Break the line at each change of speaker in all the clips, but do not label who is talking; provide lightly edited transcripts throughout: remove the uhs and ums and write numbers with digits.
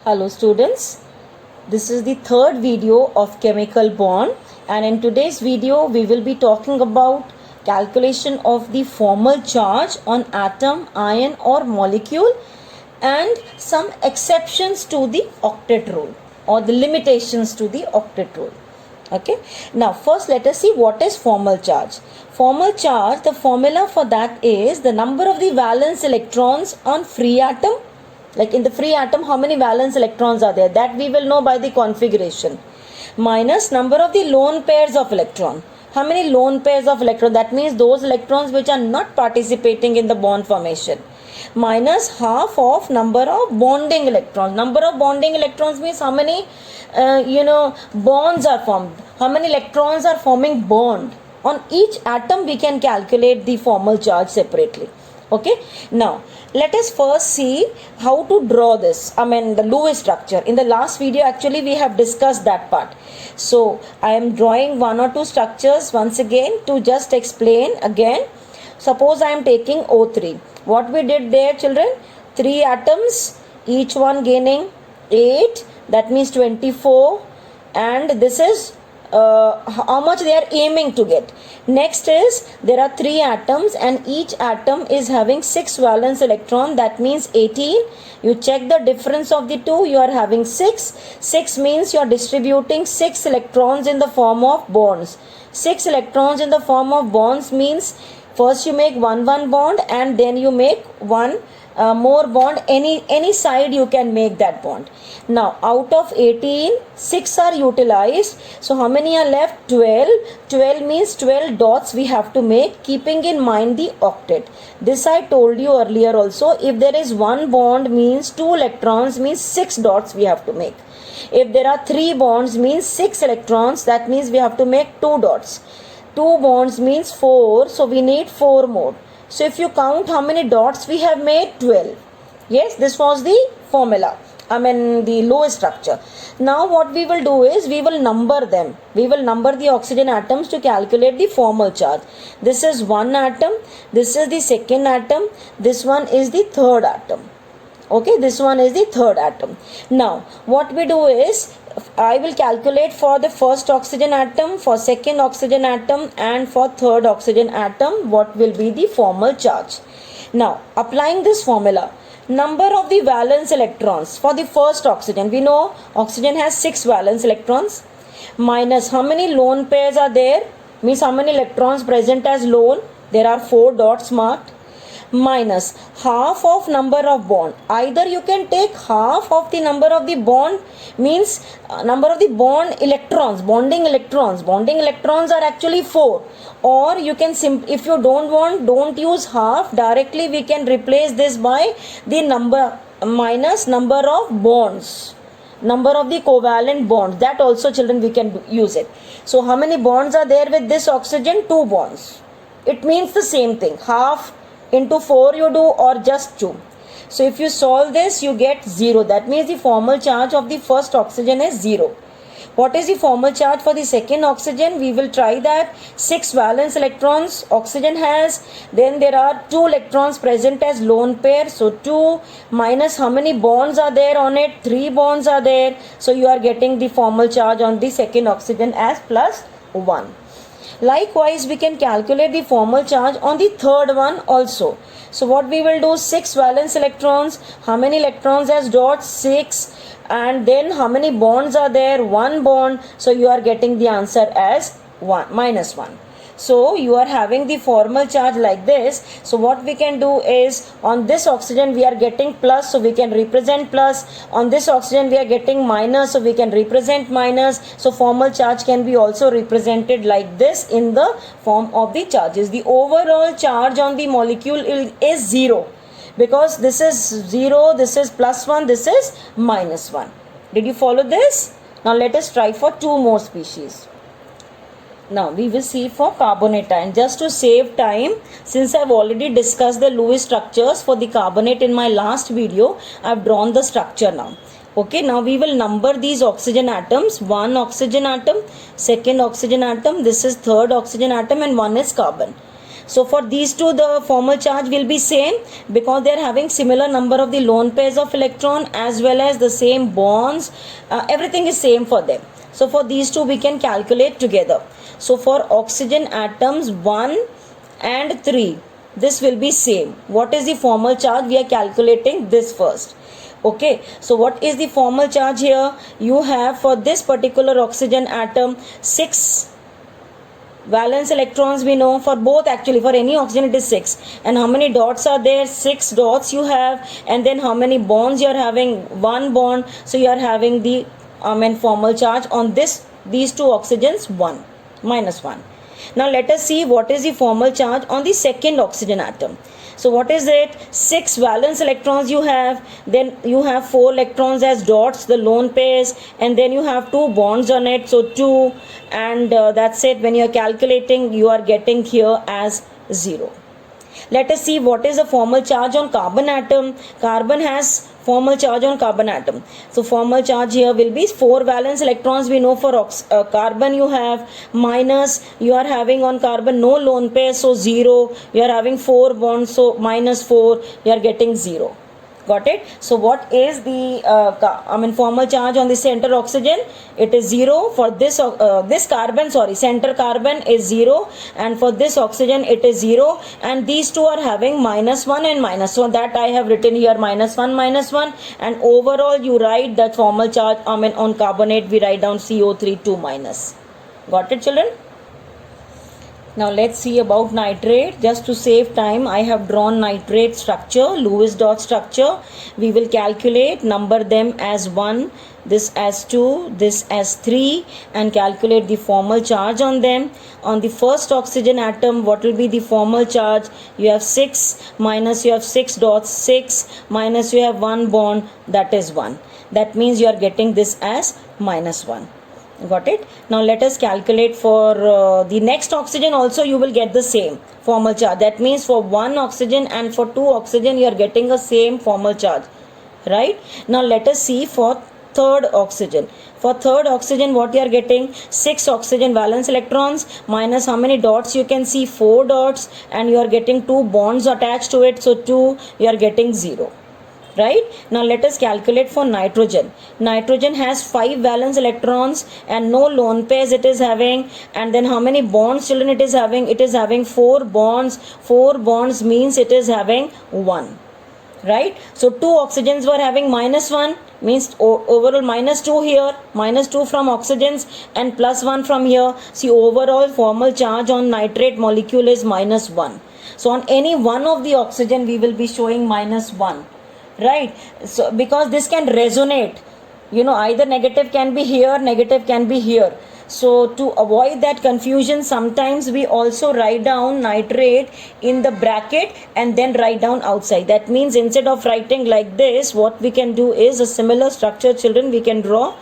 Hello students, this is the third video of chemical bond, and in today's video we will be talking about calculation of the formal charge on atom, ion or molecule and some exceptions to the octet rule or the limitations to the octet rule. Okay, now first let us see what is formal charge. Formal charge, the formula for that is the number of the valence electrons on free atom. Like in the free atom, how many valence electrons are there? That we will know by the configuration. Minus number of the lone pairs of electron. How many lone pairs of electron? That means those electrons which are not participating in the bond formation. Minus half of number of bonding electrons. Number of bonding electrons means how many bonds are formed. How many electrons are forming bond. On each atom we can calculate the formal charge separately. Okay, now let us first see how to draw this, the Lewis structure. In the last video actually we have discussed that part. So I am drawing one or two structures once again to just explain again. Suppose I am taking O3. What we did there, children? 3 atoms, each one gaining 8, that means 24, and this is how much they are aiming to get. Next is there are 3 atoms and each atom is having 6 valence electron, that means 18. You check the difference of the two, you are having 6. 6 means you are distributing 6 electrons in the form of bonds. 6 electrons in the form of bonds means first you make one bond and then you make one more bond. Any side you can make that bond. Now out of 18, 6 are utilized. So how many are left? 12. 12 means 12 dots we have to make, keeping in mind the octet. This I told you earlier also. If there is one bond means 2 electrons means 6 dots we have to make. If there are 3 bonds means 6 electrons, that means we have to make 2 dots. 2 bonds means 4, so we need 4 more. So if you count how many dots we have made, 12. Yes, this was the formula. The Lewis structure. Now what we will do is we will number them. We will number the oxygen atoms to calculate the formal charge. This is one atom. This is the second atom. This one is the third atom. Okay, this one is the third atom. Now what we do is I will calculate for the first oxygen atom, for second oxygen atom and for third oxygen atom what will be the formal charge. Now applying this formula, number of the valence electrons for the first oxygen, we know oxygen has 6 valence electrons, minus how many lone pairs are there, means how many electrons present as lone, there are 4 dots marked, minus half of number of bond. Either you can take half of the number of the bond, means number of the bond electrons, bonding electrons. Bonding electrons are actually 4. Or you can if you don't use half, directly we can replace this by the number minus number of bonds, number of the covalent bonds. That also, children, we can use it. So how many bonds are there with this oxygen? 2 bonds. It means the same thing. Half into 4 you do, or just 2. So if you solve this, you get 0. That means the formal charge of the first oxygen is 0. What is the formal charge for the second oxygen? We will try that. 6 valence electrons oxygen has. Then there are 2 electrons present as lone pair. So 2 minus how many bonds are there on it? 3 bonds are there. So you are getting the formal charge on the second oxygen as plus 1. Likewise, we can calculate the formal charge on the third one also. So what we will do, 6 valence electrons, how many electrons as dots? 6, and then how many bonds are there? 1 bond. So you are getting the answer as 1 minus 1. So you are having the formal charge like this. So what we can do is, on this oxygen we are getting plus, so we can represent plus. On this oxygen we are getting minus, so we can represent minus. So formal charge can be also represented like this in the form of the charges. The overall charge on the molecule is 0, because this is 0, this is plus 1, this is minus 1. Did you follow this? Now let us try for 2 more species. Now we will see for carbonate ion. Just to save time, since I have already discussed the Lewis structures for the carbonate in my last video, I have drawn the structure now. Okay, now we will number these oxygen atoms. 1 oxygen atom, second oxygen atom, this is third oxygen atom, and 1 is carbon. So for these two, the formal charge will be same because they are having similar number of the lone pairs of electron as well as the same bonds. Everything is same for them. So for these two we can calculate together. So for oxygen atoms 1 and 3, this will be same. What is the formal charge? We are calculating this first. Okay, so what is the formal charge here? You have for this particular oxygen atom 6 valence electrons, we know. For both, actually for any oxygen it is 6. And how many dots are there? 6 dots you have. And then how many bonds you are having? 1 bond. So you are having the formal charge on these two oxygens 1 minus 1. Now let us see what is the formal charge on the second oxygen atom. So what is it? 6 valence electrons you have, then you have 4 electrons as dots, the lone pairs, and then you have 2 bonds on it, so 2, and that's it. When you are calculating, you are getting here as 0. Let us see what is the formal charge on carbon atom. Carbon has formal charge on carbon atom. So formal charge here will be 4 valence electrons. We know for carbon you have minus, you are having on carbon no lone pair, so 0. You are having 4 bonds, so minus 4. You are getting 0. Got it? So what is the formal charge on the center oxygen? It is 0. For this carbon, center carbon is 0, and for this oxygen it is 0, and these two are having minus 1 and minus. So that I have written here minus 1, and overall you write that formal charge on carbonate, we write down CO3 2 minus. Got it, children? Now let's see about nitrate. Just to save time, I have drawn nitrate structure, Lewis dot structure. We will calculate, number them as 1, this as 2, this as 3, and calculate the formal charge on them. On the first oxygen atom, what will be the formal charge? You have 6 minus you have 6 dots, 6 minus you have 1 bond, that is 1. That means you are getting this as minus 1. Got it? Now let us calculate for the next oxygen also. You will get the same formal charge. That means for 1 oxygen and for 2 oxygen you are getting the same formal charge, right? Now let us see for third oxygen. For third oxygen, what you are getting? 6 oxygen valence electrons minus how many dots? You can see 4 dots, and you are getting 2 bonds attached to it, so 2. You are getting 0. Right? Now let us calculate for nitrogen. Nitrogen has 5 valence electrons and no lone pairs it is having. And then how many bonds, children, it is having? It is having 4 bonds. 4 bonds means it is having 1. Right? So 2 oxygens were having minus 1, means overall minus 2 here, minus 2 from oxygens, and plus 1 from here. See, overall formal charge on nitrate molecule is minus 1. So on any one of the oxygen we will be showing minus 1. Right? So because this can resonate, either negative can be here, negative can be here. So to avoid that confusion, sometimes we also write down nitrate in the bracket and then write down outside. That means instead of writing like this, what we can do is a similar structure, children, we can draw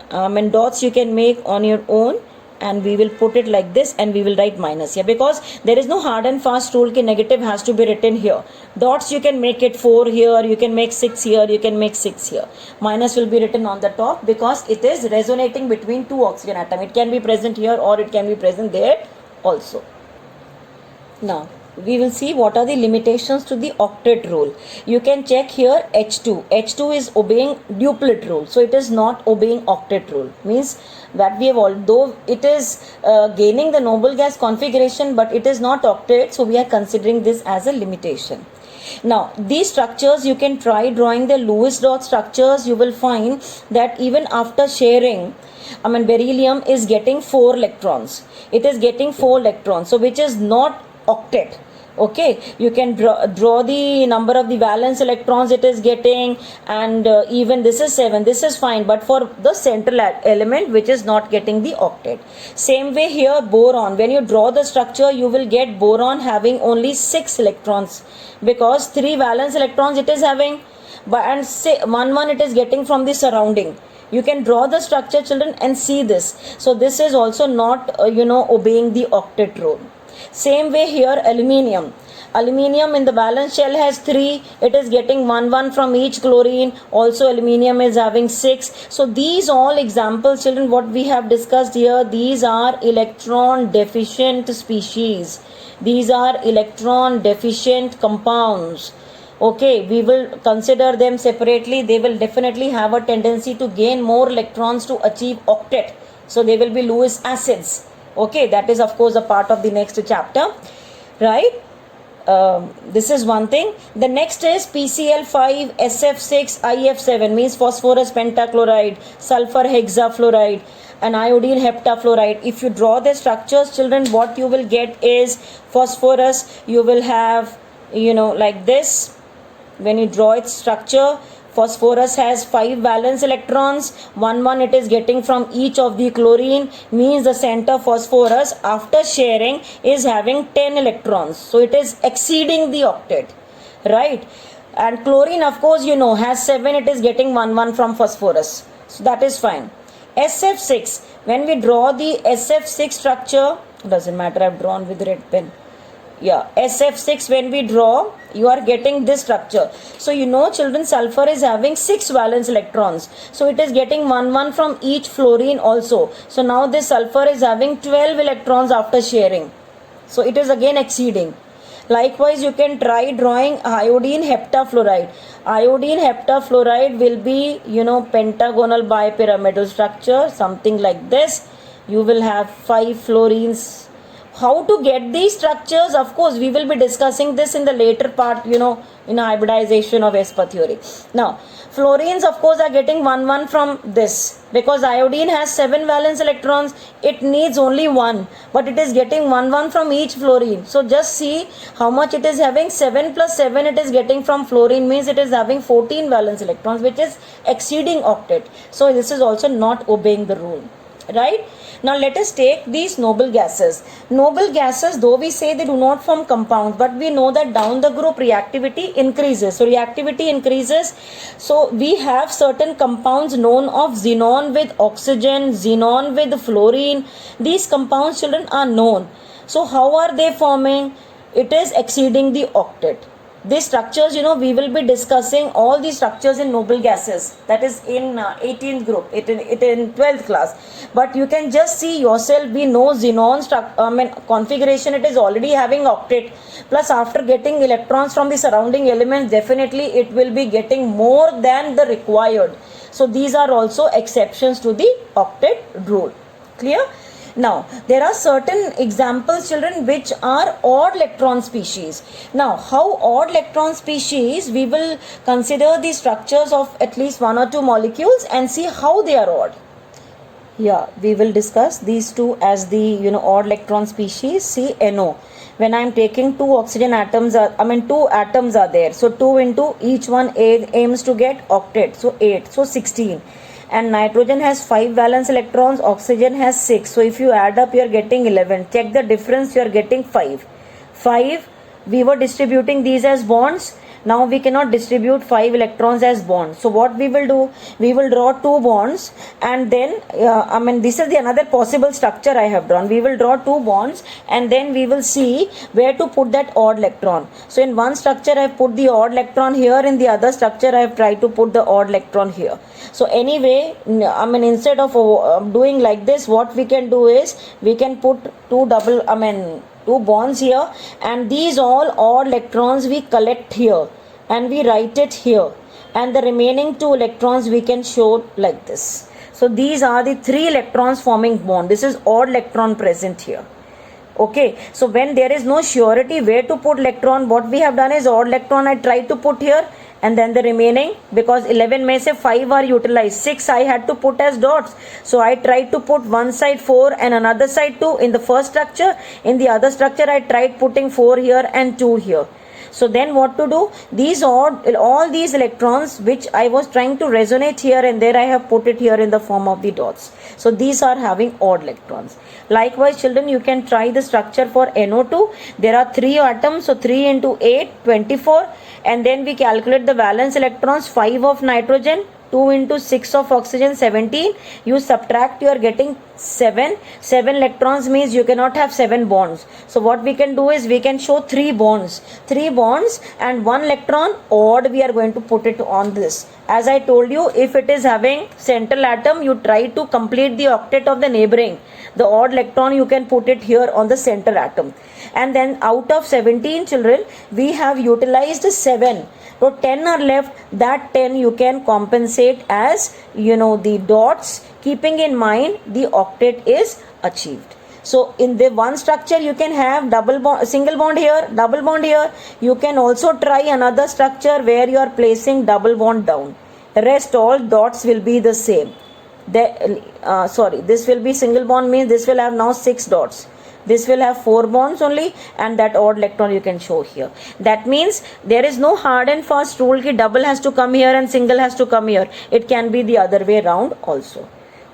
and dots you can make on your own. And we will put it like this, and we will write minus here, because there is no hard and fast rule that negative has to be written here. Dots you can make it 4 here, you can make 6 here, you can make 6 here. Minus will be written on the top because it is resonating between 2 oxygen atoms. It can be present here or it can be present there also. Now we will see what are the limitations to the octet rule. You can check here H2. H2 is obeying duplet rule, so it is not obeying octet rule. Means that we have, although it is gaining the noble gas configuration, but it is not octet, so we are considering this as a limitation. Now these structures, you can try drawing the Lewis dot structures. You will find that even after sharing, beryllium is getting 4 electrons. It is getting 4 electrons, so which is not octet. Okay, you can draw the number of the valence electrons it is getting, and even this is 7, this is fine, but for the central element which is not getting the octet. Same way here, boron, when you draw the structure, you will get boron having only 6 electrons because 3 valence electrons it is having, but and say 1 it is getting from the surrounding. You can draw the structure, children, and see this. So this is also not obeying the octet rule. Same way here, aluminium. Aluminium in the valence shell has 3. It is getting 1 from each chlorine. Also aluminium is having 6. So these all examples, children, what we have discussed here, these are electron deficient species. These are electron deficient compounds. Okay, we will consider them separately. They will definitely have a tendency to gain more electrons to achieve octet. So they will be Lewis acids. Okay, that is of course a part of the next chapter, right? This is one thing. The next is PCl5, SF6, IF7, means phosphorus pentachloride, sulfur hexafluoride, and iodine heptafluoride. If you draw the structures, children, what you will get is phosphorus, you will have, like this. When you draw its structure, phosphorus has 5 valence electrons, 1 it is getting from each of the chlorine, means the center phosphorus after sharing is having 10 electrons. So it is exceeding the octet, right? And chlorine, of course, has 7, it is getting 1 from phosphorus. So that is fine. SF6, when we draw the SF6 structure, doesn't matter, I've drawn with red pen. Yeah, SF6, when we draw, you are getting this structure. So children, sulfur is having 6 valence electrons. So it is getting 1 from each fluorine also. So now this sulfur is having 12 electrons after sharing. So it is again exceeding. Likewise, you can try drawing iodine heptafluoride. Iodine heptafluoride will be, pentagonal bipyramidal structure, something like this. You will have 5 fluorines. How to get these structures? Of course, we will be discussing this in the later part, in hybridization of Esper theory. Now, fluorines, of course, are getting 1 from this. Because iodine has 7 valence electrons, it needs only 1. But it is getting 1 from each fluorine. So, just see how much it is having. 7 plus 7 it is getting from fluorine, means it is having 14 valence electrons, which is exceeding octet. So, this is also not obeying the rule, right? Now let us take these noble gases. Noble gases, though we say they do not form compounds, but we know that down the group reactivity increases. So reactivity increases. So we have certain compounds known of xenon with oxygen, xenon with fluorine. These compounds, children, are known. So how are they forming? It is exceeding the octet. These structures, we will be discussing all these structures in noble gases. That is in 18th group, it in 12th class. But you can just see yourself, we know xenon configuration, it is already having octet. Plus after getting electrons from the surrounding elements, definitely it will be getting more than the required. So these are also exceptions to the octet rule. Clear? Now, there are certain examples, children, which are odd electron species. Now, how odd electron species, we will consider the structures of at least 1 or 2 molecules and see how they are odd. Yeah, we will discuss these two as the, odd electron species. See, NO. When I am taking 2 oxygen atoms, 2 atoms are there. So, 2 into each one aims to get octet. So, 8. So, 16. And nitrogen has 5 valence electrons, oxygen has 6. So if you add up, you are getting 11. Check the difference, you are getting 5. 5, we were distributing these as bonds. Now we cannot distribute 5 electrons as bonds. So what we will do, we will draw 2 bonds and then, this is the another possible structure I have drawn. We will draw 2 bonds and then we will see where to put that odd electron. So in one structure I have put the odd electron here, in the other structure I have tried to put the odd electron here. So anyway, instead of doing like this, what we can do is, we can put 2 bonds here, and these all odd electrons we collect here and we write it here, and the remaining 2 electrons we can show like this. So these are the 3 electrons forming bond. This is odd electron present here. Okay, so when there is no surety where to put electron, what we have done is odd electron I tried to put here, and then the remaining, because 11 may say 5 are utilized, 6 I had to put as dots. So I tried to put one side 4 and another side 2 in the first structure. In the other structure I tried putting 4 here and 2 here. So then what to do? All these electrons which I was trying to resonate here and there, I have put it here in the form of the dots. So these are having odd electrons. Likewise, children, you can try the structure for NO2. There are 3 atoms, so 3 into 8, 24. And then we calculate the valence electrons, 5 of nitrogen, 2 into 6 of oxygen, 17. You subtract, you are getting 7. 7 electrons means you cannot have 7 bonds. So what we can do is we can show 3 bonds. 3 bonds and 1 electron odd we are going to put it on this. As I told you, if it is having central atom, you try to complete the octet of the neighboring. The odd electron you can put it here on the center atom. And then out of 17 children, we have utilized 7. So 10 are left. That 10 you can compensate as, the dots, keeping in mind the octet is achieved. So in the one structure you can have double bond, single bond here, double bond here. You can also try another structure where you are placing double bond down. The rest all dots will be the same. This will be single bond, means this will have now 6 dots. This will have 4 bonds only, and that odd electron you can show here. That means there is no hard and fast rule ki double has to come here and single has to come here. It can be the other way around also.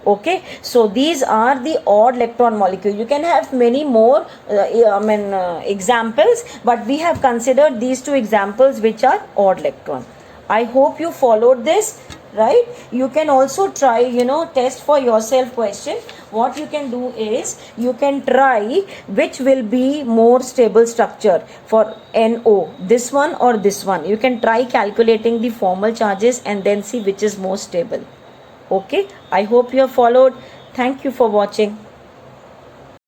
Okay, so these are the odd electron molecule. You can have many more examples, but we have considered these 2 examples which are odd electron. I hope you followed this, right? You can also try, test for yourself question. What you can do is you can try which will be more stable structure for NO, this one or this one. You can try calculating the formal charges and then see which is more stable. Okay, I hope you have followed. Thank you for watching.